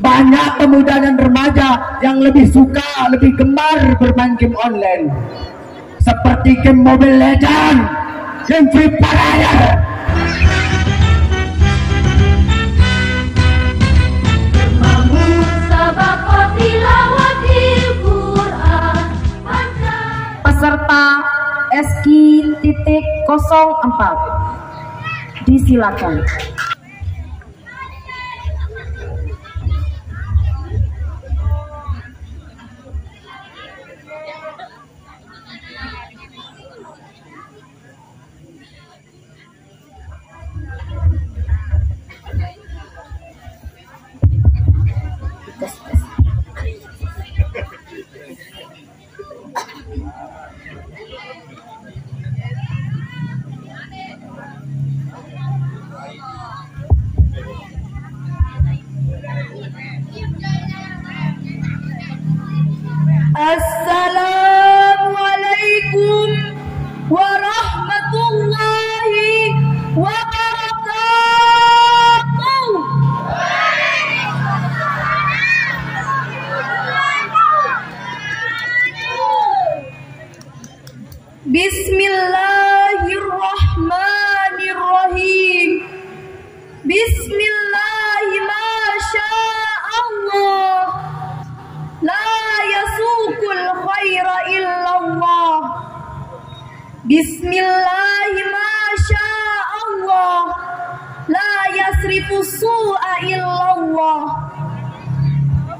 Banyak pemuda dan remaja yang lebih suka, lebih gemar bermain game online, seperti game Mobile Legends, game Free Fire. Peserta SQ.04 disilakan. Assalamualaikum warahmatullahi wabarakatuh. Bismillahirrahmanirrahim. Bismillahi masyaallah. La yasukul khaira illallah. Bismillahi masyaallah. La yasrifu su'a illallah.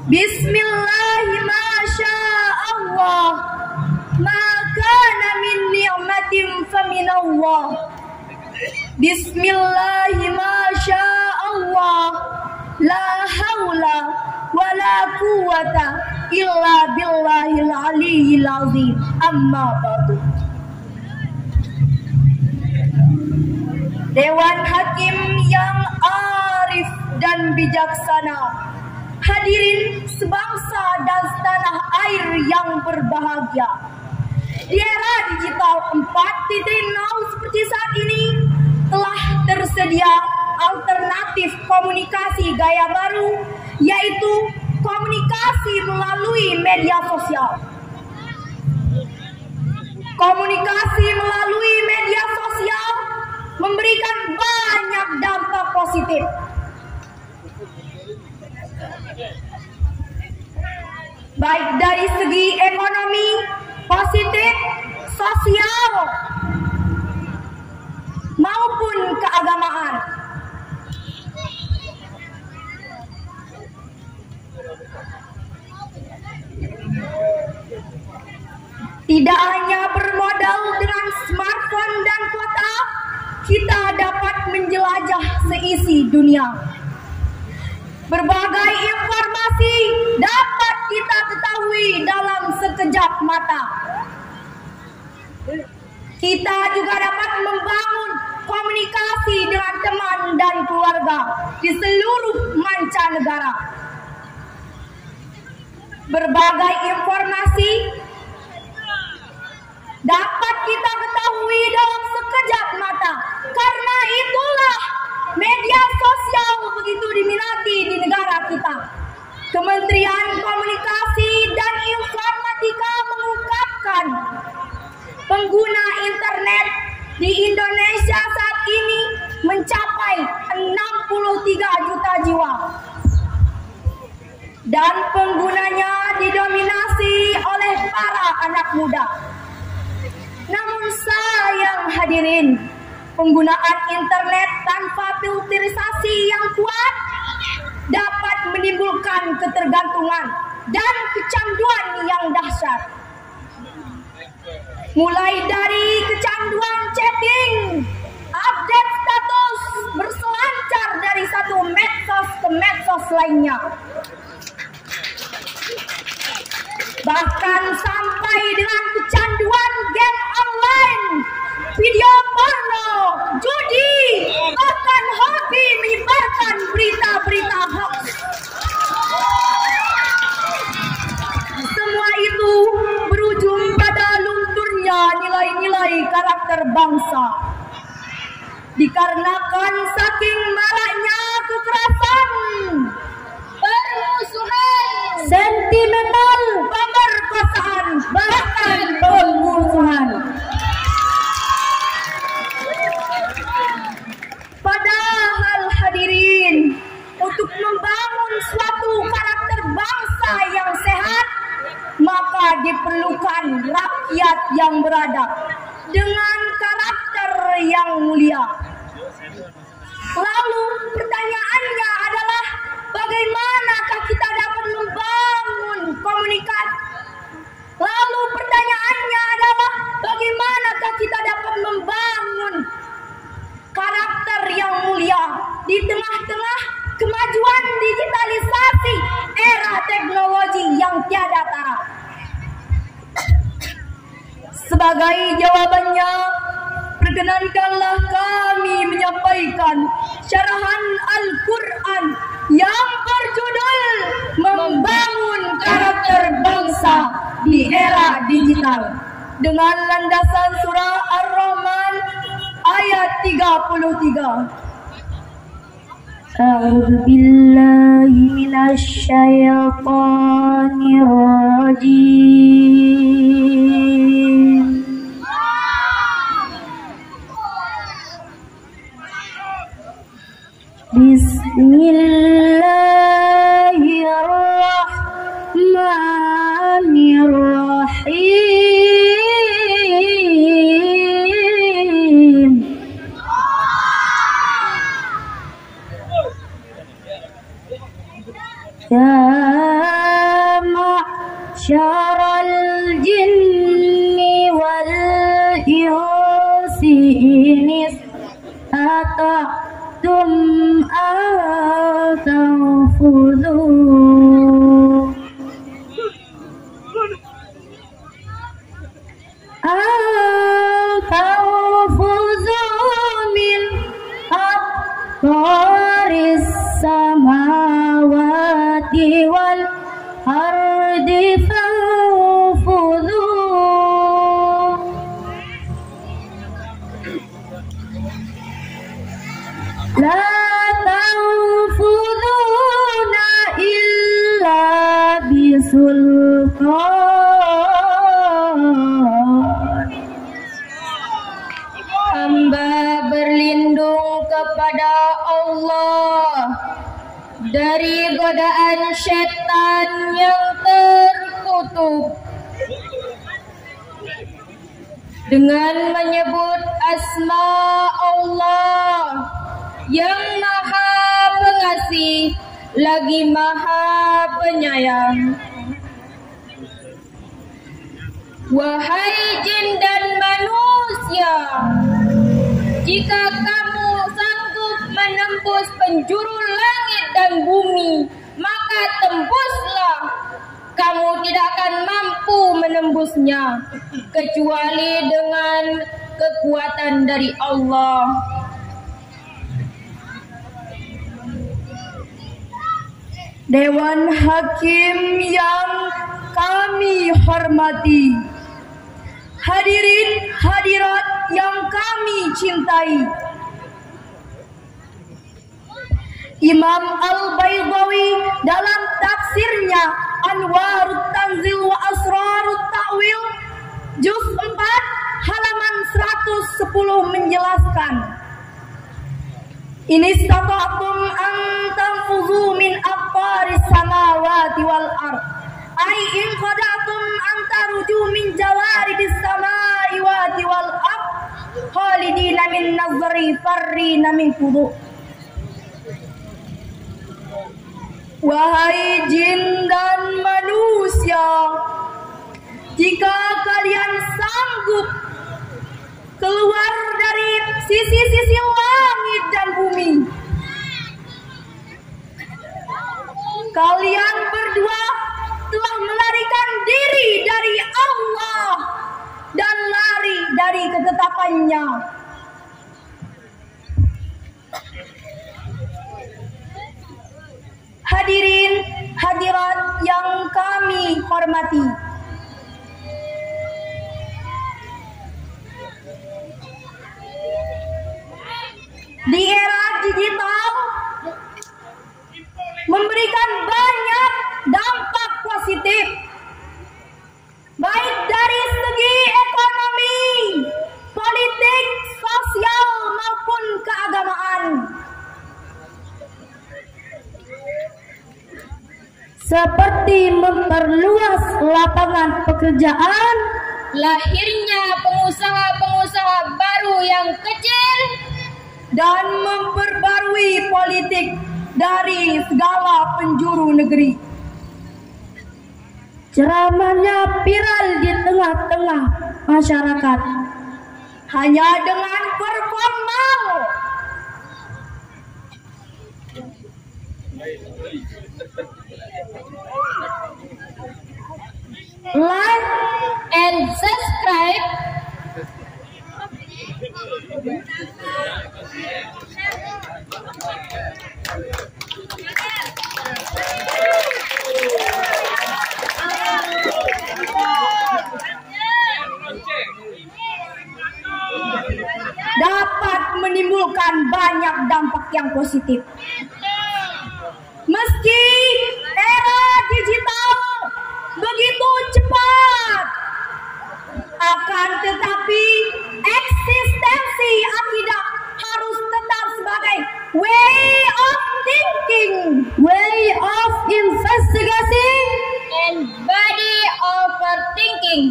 Bismillahi masyaallah. Ma kana min ni'matin faminallah. Bismillahi masyaallah. La haula wala quwwata illa billahil aliyyil azim. Amma ba'du. Dewan Hakim yang arif dan bijaksana, hadirin sebangsa dan setanah air yang berbahagia. Di era digital 4.0 seperti saat ini telah tersedia alternatif komunikasi gaya baru, yaitu komunikasi melalui media sosial. Komunikasi melalui media sosial memberikan banyak dampak positif. Baik dari segi ekonomi, positif, sosial, maupun keagamaan. Tidak hanya bermodal dengan smartphone dan kuota, kita dapat menjelajah seisi dunia. Berbagai informasi dapat kita ketahui dalam sekejap mata. Kita juga dapat membangun komunikasi dengan teman dan keluarga di seluruh mancanegara. Berbagai informasi dapat kita ketahui dalam sekejap mata. Karena itulah media sosial begitu diminati di negara kita. Kementerian Komunikasi dan Informatika mengungkapkan pengguna internet di Indonesia saat ini mencapai 63 juta jiwa. Dan penggunanya didominasi oleh para anak muda. Namun sayang hadirin, penggunaan internet tanpa filterisasi yang kuat dapat menimbulkan ketergantungan dan kecanduan yang dahsyat. Mulai dari kecanduan chatting, update status, berselancar dari satu medsos ke medsos lainnya. Bahkan sampai dengan kecanduan game online, video porno, judi, bahkan hobi menyebarkan berita-berita hoax. Semua itu berujung pada lunturnya nilai-nilai karakter bangsa. Dikarenakan saking maraknya kekerasan, permusuhan, heavy metal, pemerkosaan, bahkan pembunuhan. Padahal hadirin, untuk membangun suatu karakter bangsa yang sehat, maka diperlukan rakyat yang beradab dengan karakter yang mulia. Lalu pertanyaannya adalah bagaimanakah kita dapat membangun komunikasi? Lalu pertanyaannya adalah bagaimanakah kita dapat membangun karakter yang mulia di tengah-tengah kemajuan digitalisasi era teknologi yang tiada tara? Sebagai jawabannya, perkenankanlah kami menyampaikan syarahan Al-Quran yang berjudul Membangun Karakter Bangsa di Era Digital dengan landasan surah Ar-Rahman ayat 33. A'udzu billahi minasy syaithanir rajim. Bismillahirrahmanirrahim. Ya ma'syaral jinni wal insi inis ata'tum atanfudhu min aqtaris samawati wal ardi fanfudhu. La tanfuduna illa bisultan. Hamba berlindung kepada Allah dari godaan syaitan yang terkutuk dengan menyebut asma Allah yang maha pengasih lagi maha penyayang. Wahai jin dan manusia, jika kamu sanggup menembus penjuru langit dan bumi, maka tembuslah. Kamu tidak akan mampu menembusnya kecuali dengan kekuatan dari Allah. Dewan Hakim yang kami hormati, hadirin hadirat yang kami cintai, Imam Al-Baydawi dalam tafsirnya Anwarut Tanzil wa Asrarut Ta'wil juz 4 halaman 110 menjelaskan, Ini stata'tum an tanfuzu min aqtaris samawati wal ard. Ai in qada'tum an taruju min jawaridis samai wal ard. Khalidina min nazari farrina min kudu. Wahai jin dan manusia, jika kalian sanggup keluar dari sisi-sisi langit dan bumi, kalian berdua telah melarikan diri dari Allah dan lari dari ketetapannya. Hadirin hadirat yang kami hormati, di era digital memberikan banyak dampak positif, baik dari segi ekonomi, politik, sosial maupun keagamaan. Seperti memperluas lapangan pekerjaan, lahirnya pengusaha-pengusaha baru yang kecil, dan memperbarui politik dari segala penjuru negeri. Ceramahnya viral di tengah-tengah masyarakat hanya dengan performal. Like and subscribe. Dapat menimbulkan banyak dampak yang positif. Meski era digital begitu cepat, akan tetapi eksistensi akidah harus tetap sebagai way of thinking, way of investigation, And body overthinking.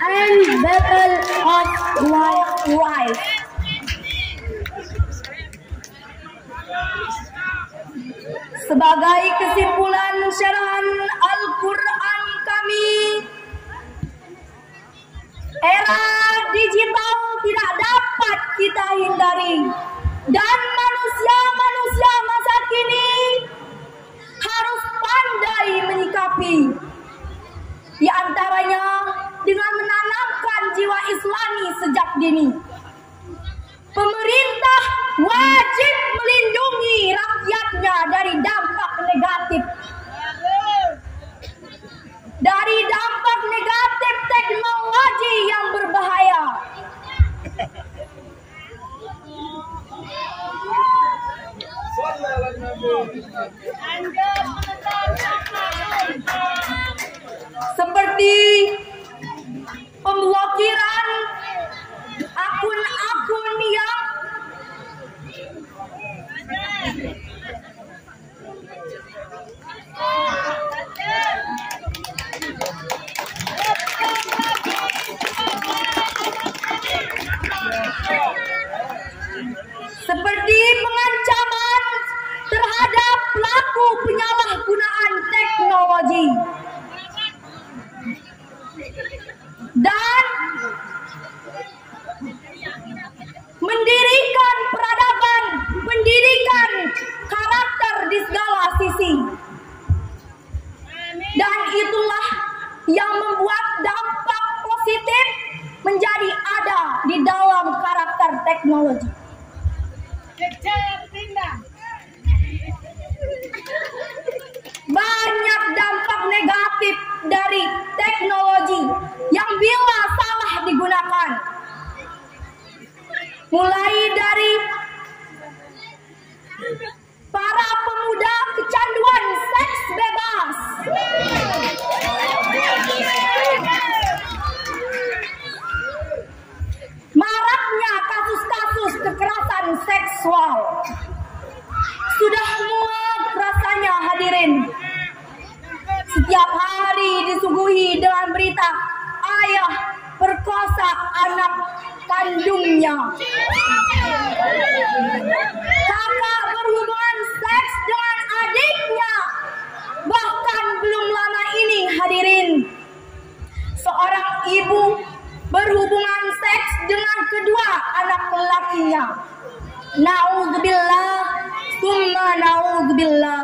and battle of life. Sebagai kesimpulan syarahan Al-Quran kami, era digital tidak dapat kita hindari, dan manusia-manusia masa kini harus pandai menyikapi, di antaranya dengan menanamkan jiwa Islami sejak dini. Pemerintah wajib melindungi rakyatnya dari dampak negatif. Dari dampak negatif teknologi yang berbahaya. Seperti pemblokiran akun-akun yang seperti pengancaman terhadap pelaku penyalahgunaan teknologi dan mendirikan peradaban pendidikan karakter di segala sisi. Dan itulah yang membuat dampak positif menjadi ada di dalam karakter teknologi. Banyak dampak negatif dari teknologi yang bila salah digunakan, mulai dari para pemuda kecanduan seks bebas, maraknya kasus-kasus kekerasan seksual. Sudah muak rasanya hadirin, setiap hari disuguhi dengan berita ayah perkosa anak kandungnya, kakak berhubungan seks dengan adiknya. Bahkan belum lama ini hadirin, seorang ibu berhubungan seks dengan kedua anak lelakinya. Na'udzubillah, summa na'udzubillah.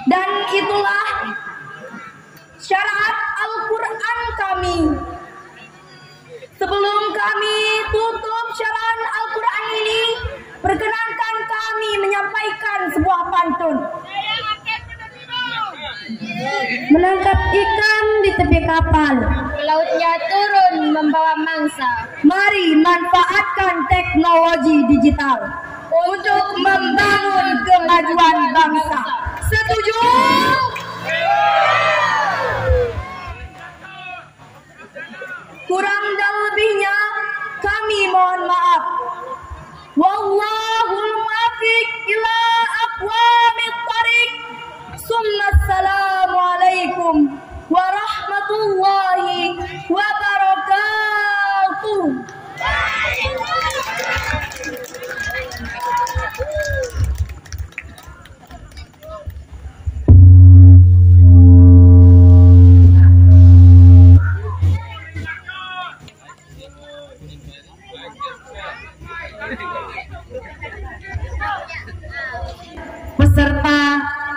Dan itulah syariat Al-Quran kami. Sebelum kami tutup syarahan Al-Quran ini, perkenankan kami menyampaikan sebuah pantun. Menangkap ikan di tepi kapal, Lautnya turun membawa mangsa. mari manfaatkan teknologi digital untuk membangun kemajuan bangsa.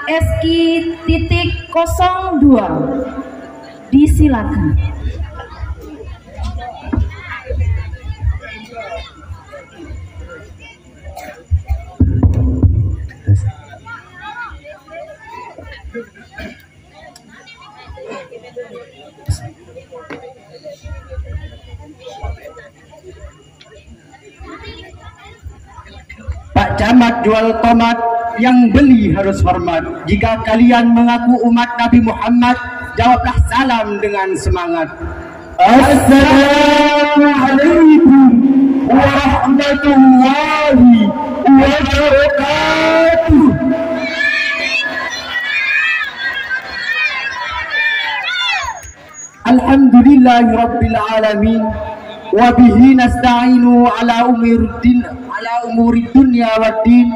SI.02. Disilakan. Pak Camat jual tomat, yang beli harus hormat. Jika kalian mengaku umat Nabi Muhammad, jawablah salam dengan semangat. Assalamualaikum warahmatullahi wabarakatuh. Alhamdulillahi rabbil alamin. Wabihi nasta'inu ala umuri dunya waddin.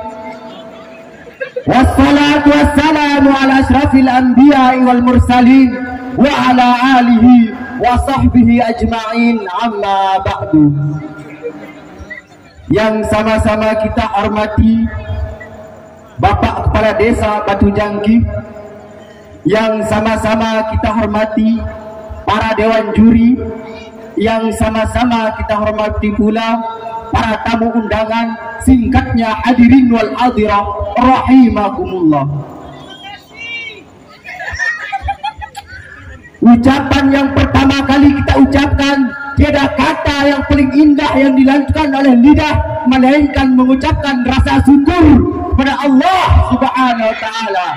Wassalatu wassalamu ala ashrafil anbiya'i wal mursalin wa ala alihi wa sahbihi ajma'in, amma ba'du. Yang sama-sama kita hormati Bapak Kepala Desa Batu Jangkih, yang sama-sama kita hormati para dewan juri, yang sama-sama kita hormati pula para tamu undangan, singkatnya hadirin wal hadirah rahimakumullah. Ucapan yang pertama kali kita ucapkan, tiada kata yang paling indah yang dilantunkan oleh lidah melainkan mengucapkan rasa syukur kepada Allah Subhanahu wa taala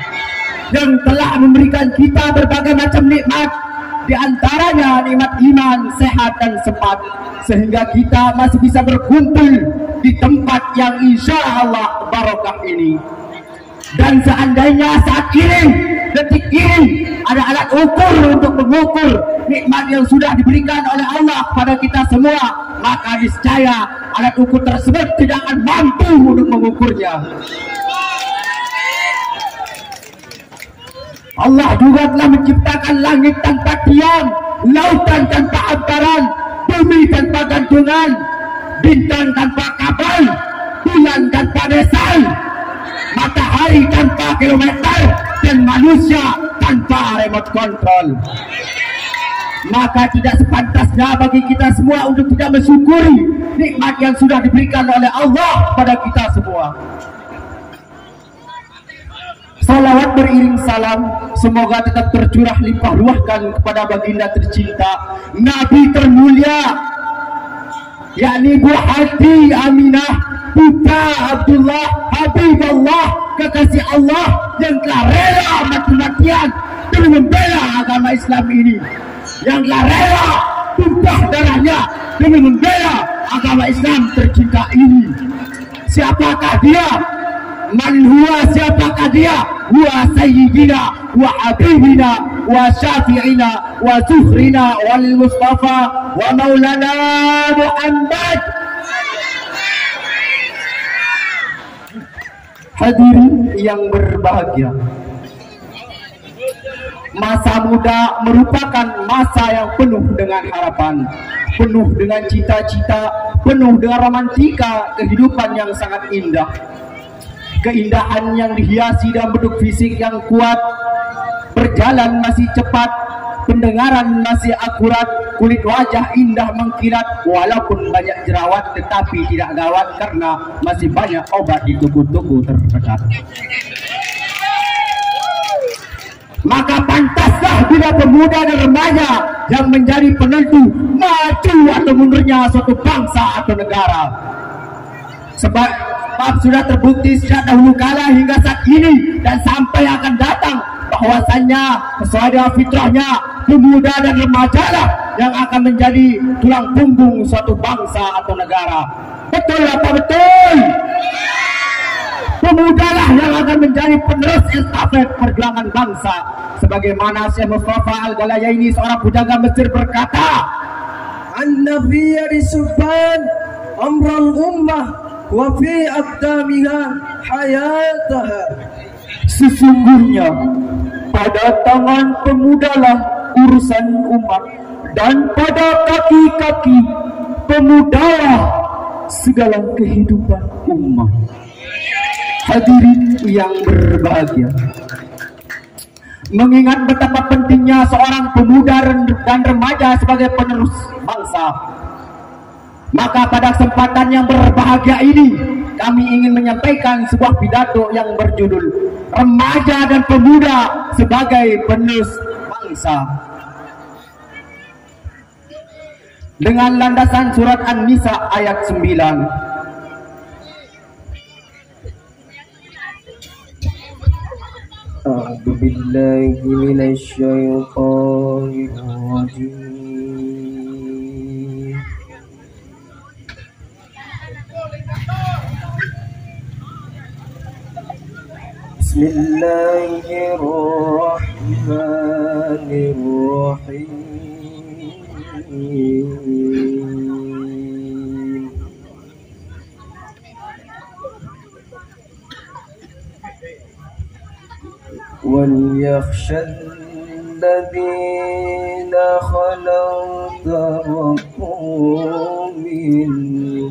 yang telah memberikan kita berbagai macam nikmat, di antaranya nikmat iman, sehat dan sempat, sehingga kita masih bisa berkumpul di tempat yang insya Allah barokah ini. Dan seandainya saat ini, detik ini, ada alat ukur untuk mengukur nikmat yang sudah diberikan oleh Allah pada kita semua, maka niscaya alat ukur tersebut tidak akan mampu untuk mengukurnya. Allah juga telah menciptakan langit tanpa tiang, lautan tanpa hamparan, bumi tanpa gantungan, bintang tanpa kapal, bulan tanpa desain, matahari tanpa kilometer, dan manusia tanpa remote control. Maka tidak sepantasnya bagi kita semua untuk tidak mensyukuri nikmat yang sudah diberikan oleh Allah pada kita semua. Salawat beriring salam semoga tetap tercurah limpah ruahkan kepada baginda tercinta, Nabi termulia, yakni buah hati Aminah, putra Abdullah, Habibullah, kekasih Allah yang telah rela mati-matian demi membela agama Islam ini, yang telah rela tumpah darahnya demi membela agama Islam tercinta ini. Siapakah dia? Man huwa, siapakah dia? Huwa sayyidina wa habibina wa syafi'ina wa zuhrina wal mustafa wa maulana Muhammad. Hadirin yang berbahagia, masa muda merupakan masa yang penuh dengan harapan, penuh dengan cita-cita, penuh dengan romantika kehidupan yang sangat indah. Keindahan yang dihiasi dengan bentuk fisik yang kuat, berjalan masih cepat, pendengaran masih akurat, kulit wajah indah mengkilat, walaupun banyak jerawat tetapi tidak gawat karena masih banyak obat di tubuh-tubuh terdekat. Maka pantaslah bila pemuda dan remaja yang menjadi penentu maju atau mundurnya suatu bangsa atau negara. Sebab sudah terbukti sejak dahulu kala hingga saat ini dan sampai akan datang bahwasannya sesuai dengan fitrahnya, pemuda dan remaja lah yang akan menjadi tulang punggung suatu bangsa atau negara. Betul apa betul? Pemudalah yang akan menjadi penerus estafet perjuangan bangsa. Sebagaimana Syekh Mustafa Al-Galayaini, seorang pujangga Mesir, berkata, "An-nabiyya disubhan amral ummah wa fi aqdamiha hayataha." Sesungguhnya pada tangan pemudalah urusan umat, dan pada kaki-kaki pemudalah segala kehidupan umat. Hadirin yang berbahagia, mengingat betapa pentingnya seorang pemuda dan remaja sebagai penerus bangsa. Maka pada kesempatan yang berbahagia ini, kami ingin menyampaikan sebuah pidato yang berjudul Remaja dan Pemuda sebagai Penerus Bangsa. Dengan landasan surat An-Nisa ayat 9. A'udzu billahi minasyaitonir rajim. Bismillahirrahmanirrahim. وليخشى الذين خلوا تركوا من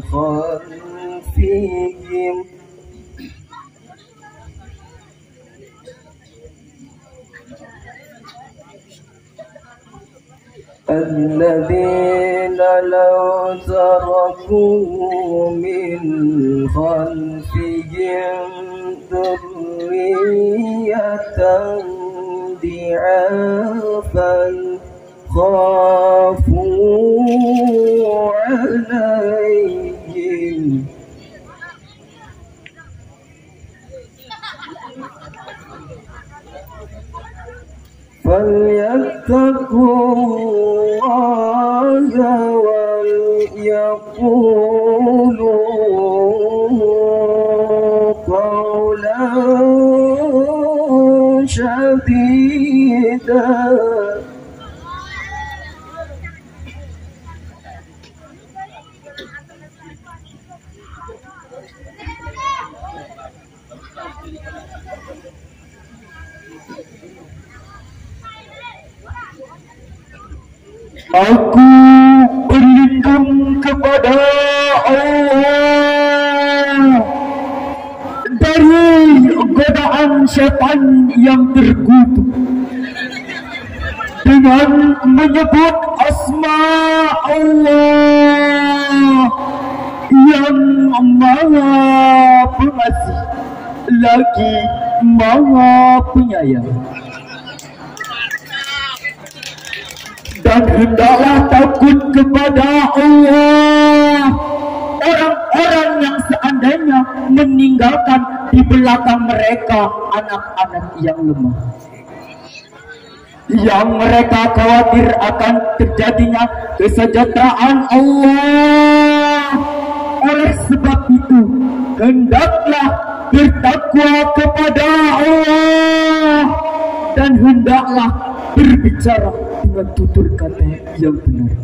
خلفهم الذين لو تركوا من خلفهم ذرية ضعافا خافوا عليهم فليتقوا الله وليقولوا قولا شديدا. Aku berlindung kepada Allah dari godaan syaitan yang terkutuk dengan menyebut asma Allah yang Maha Pengasih lagi Maha Penyayang. Dan hendaklah takut kepada Allah orang-orang yang seandainya meninggalkan di belakang mereka anak-anak yang lemah, yang mereka khawatir akan terjadinya kesejahteraan Allah. Oleh sebab itu, hendaklah bertakwa kepada Allah dan hendaklah berbicara dengan tutur kata yang benar.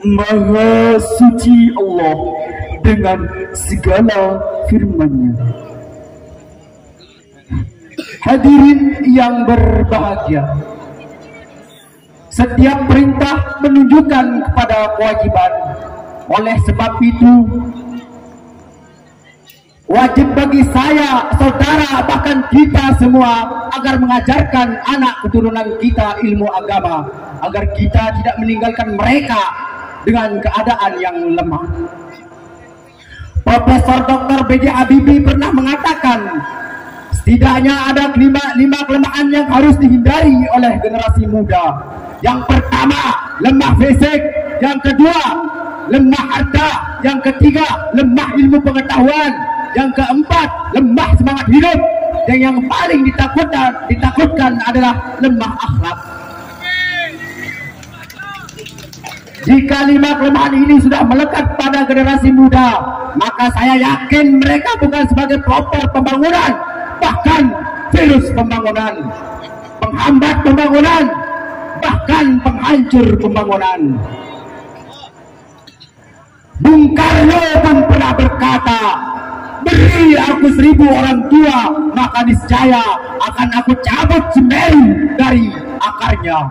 Maha suci Allah dengan segala firman-Nya. Hadirin yang berbahagia, setiap perintah menunjukkan kepada kewajiban. Oleh sebab itu, wajib bagi saya, saudara, bahkan kita semua agar mengajarkan anak keturunan kita ilmu agama, agar kita tidak meninggalkan mereka dengan keadaan yang lemah. Profesor Dr. B.J. Habibie pernah mengatakan, setidaknya ada lima kelemahan yang harus dihindari oleh generasi muda. Yang pertama, lemah fisik. Yang kedua, lemah harta. Yang ketiga, lemah ilmu pengetahuan. Yang keempat, lemah semangat hidup. Dan yang paling ditakutkan adalah lemah akhlak. Jika lima kelemahan ini sudah melekat pada generasi muda, maka saya yakin mereka bukan sebagai pelopor pembangunan, bahkan virus pembangunan, penghambat pembangunan, bahkan penghancur pembangunan. Bung Karno pun pernah berkata, beri aku 1000 orang tua, maka niscaya akan aku cabut Semeru dari akarnya.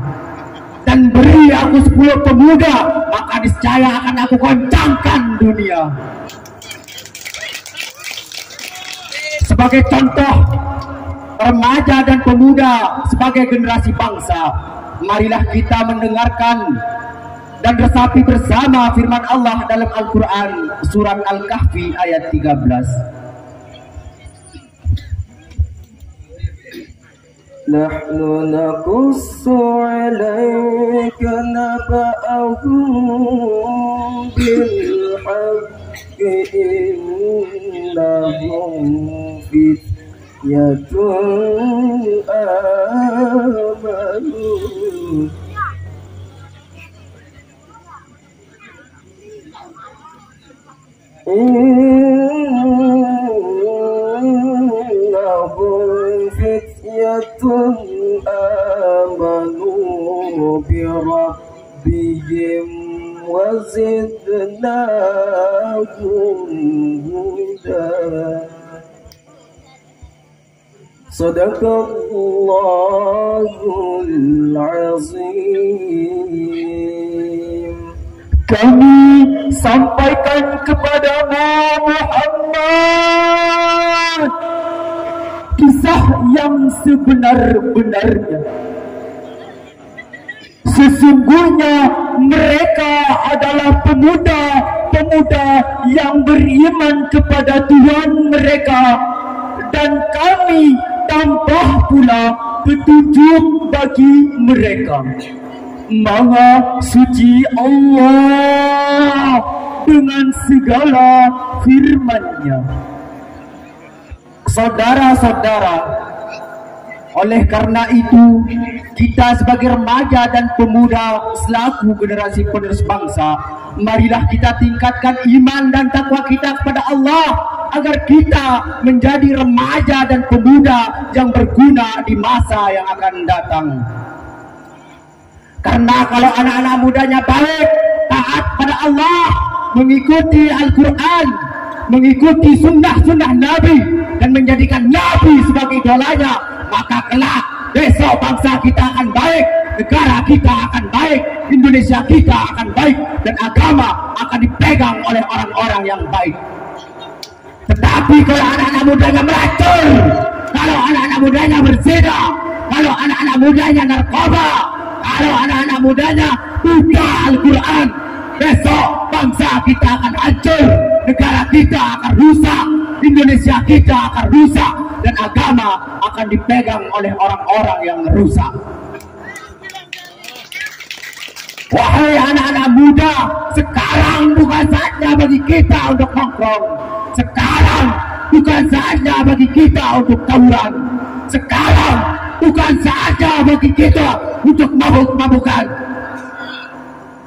Dan beri aku 10 pemuda, maka niscaya akan aku goncangkan dunia. Sebagai contoh, remaja dan pemuda sebagai generasi bangsa, marilah kita mendengarkan dan resapi bersama firman Allah dalam Al-Quran surat Al-Kahfi ayat 13. Nahnu naqussu 'alaika naba'ahum bil haqqi innahum fityatun amanu. Innahum fityatun amanu bi rabbihim wa zidnahum huda. Sadaqallahul azim. Kami sampaikan kepadamu Muhammad kisah yang sebenar-benarnya. Sesungguhnya mereka adalah pemuda-pemuda yang beriman kepada Tuhan mereka, dan kami tambah pula petunjuk bagi mereka. Maha suci Allah dengan segala firman-Nya. Saudara-saudara, oleh karena itu kita sebagai remaja dan pemuda selaku generasi penerus bangsa, marilah kita tingkatkan iman dan takwa kita kepada Allah agar kita menjadi remaja dan pemuda yang berguna di masa yang akan datang. Karena kalau anak-anak mudanya baik, taat pada Allah, mengikuti Al-Quran, mengikuti sunnah-sunnah Nabi, dan menjadikan Nabi sebagai idolanya, maka kelak besok bangsa kita akan baik, negara kita akan baik, Indonesia kita akan baik, dan agama akan dipegang oleh orang-orang yang baik. Tetapi kalau anak-anak mudanya meracun, kalau anak-anak mudanya berzina, kalau anak-anak mudanya narkoba, kalau anak-anak mudanya buta Al-Quran, besok bangsa kita akan hancur, negara kita akan rusak, Indonesia kita akan rusak, dan agama akan dipegang oleh orang-orang yang rusak. Wahai anak-anak muda, sekarang bukan saatnya bagi kita untuk nongkrong, sekarang bukan saatnya bagi kita untuk tawuran, sekarang bukan saatnya bagi kita untuk mabuk-mabukan,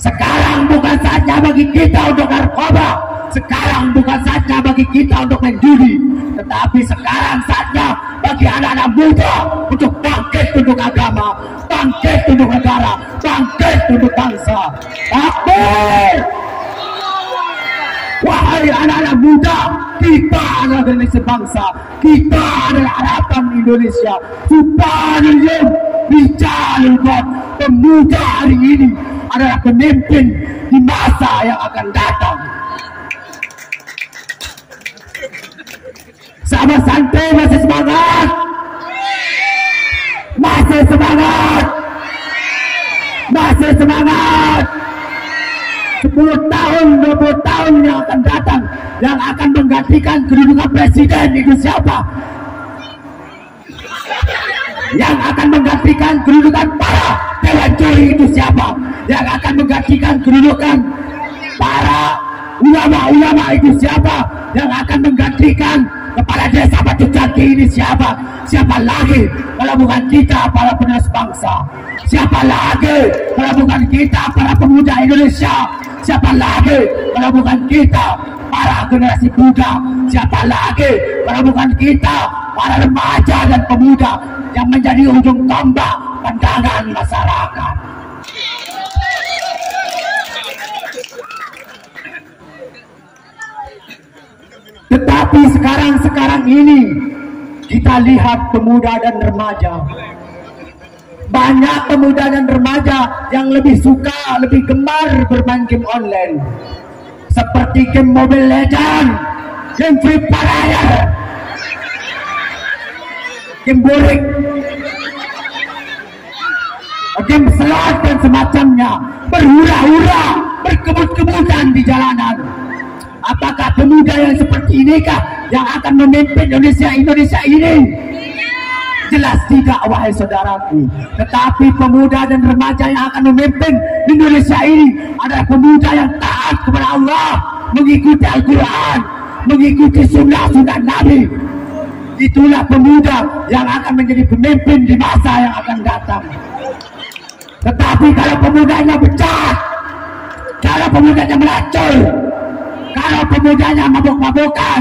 sekarang bukan saatnya bagi kita untuk narkoba, sekarang bukan saatnya bagi kita untuk main judi, tetapi sekarang saatnya bagi anak-anak muda untuk bangkit untuk agama, bangkit untuk negara, bangkit untuk bangsa. Takbir! Wahai anak-anak muda, kita adalah generasi bangsa, kita adalah harapan Indonesia. Subhanallah, bijalul God, pemuda hari ini adalah pemimpin di masa yang akan datang. Sama santai, masih semangat, masih semangat, masih semangat. 10 tahun, 20 tahun yang akan datang, yang akan menggantikan kedudukan presiden itu siapa? Yang akan menggantikan kedudukan para dewan juri itu siapa? Yang akan menggantikan kedudukan para ulama-ulama itu siapa? Yang akan menggantikan kepala desa Batu Jati ini siapa? Siapa lagi kalau bukan kita para penerus bangsa? Siapa lagi kalau bukan kita para pemuda Indonesia? Siapa lagi kalau bukan kita para generasi muda? Siapa lagi kalau bukan kita para remaja dan pemuda yang menjadi ujung tombak pandangan masyarakat? Tetapi sekarang ini kita lihat pemuda dan remaja, banyak pemuda dan remaja yang lebih suka, lebih gemar bermain game online seperti game Mobile Legends, game Free Fire. game borek, game selat dan semacamnya, berhura-hura, berkebut-kebutan di jalanan. Apakah pemuda yang seperti inikah yang akan memimpin Indonesia ini? Jelas tidak, wahai saudaraku. Tetapi pemuda dan remaja yang akan memimpin Indonesia ini adalah pemuda yang taat kepada Allah, mengikuti Al-Quran, mengikuti sunnah-sunnah Nabi. Itulah pemuda yang akan menjadi pemimpin di masa yang akan datang. Tetapi kalau pemudanya becah, kalau pemudanya melacur, kalau pemudanya mabuk-mabukan,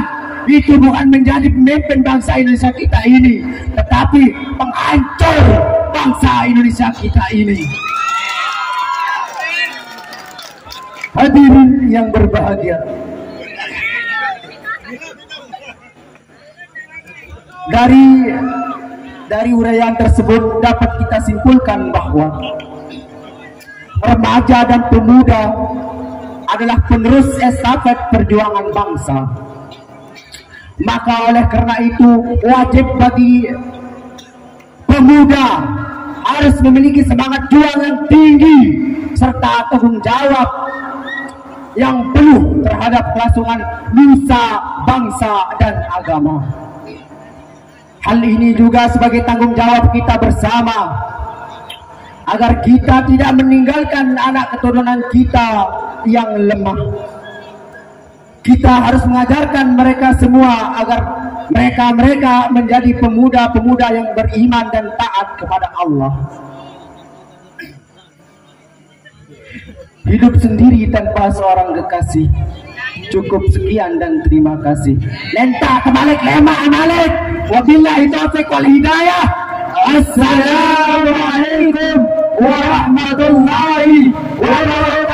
itu bukan menjadi pemimpin bangsa Indonesia kita ini, tetapi penghancur bangsa Indonesia kita ini. Hadirin yang berbahagia, dari uraian tersebut dapat kita simpulkan bahwa remaja dan pemuda adalah penerus estafet perjuangan bangsa. Maka oleh karena itu wajib bagi pemuda harus memiliki semangat juang yang tinggi serta tanggung jawab yang penuh terhadap kelangsungan nusa, bangsa dan agama. Hal ini juga sebagai tanggung jawab kita bersama agar kita tidak meninggalkan anak keturunan kita yang lemah. Kita harus mengajarkan mereka semua agar mereka menjadi pemuda-pemuda yang beriman dan taat kepada Allah. Hidup sendiri tanpa seorang kekasih. Cukup sekian dan terima kasih. Lenta kebalik lema amalik. Wabillahi taufiq wal hidayah. Assalamualaikum warahmatullahi wabarakatuh.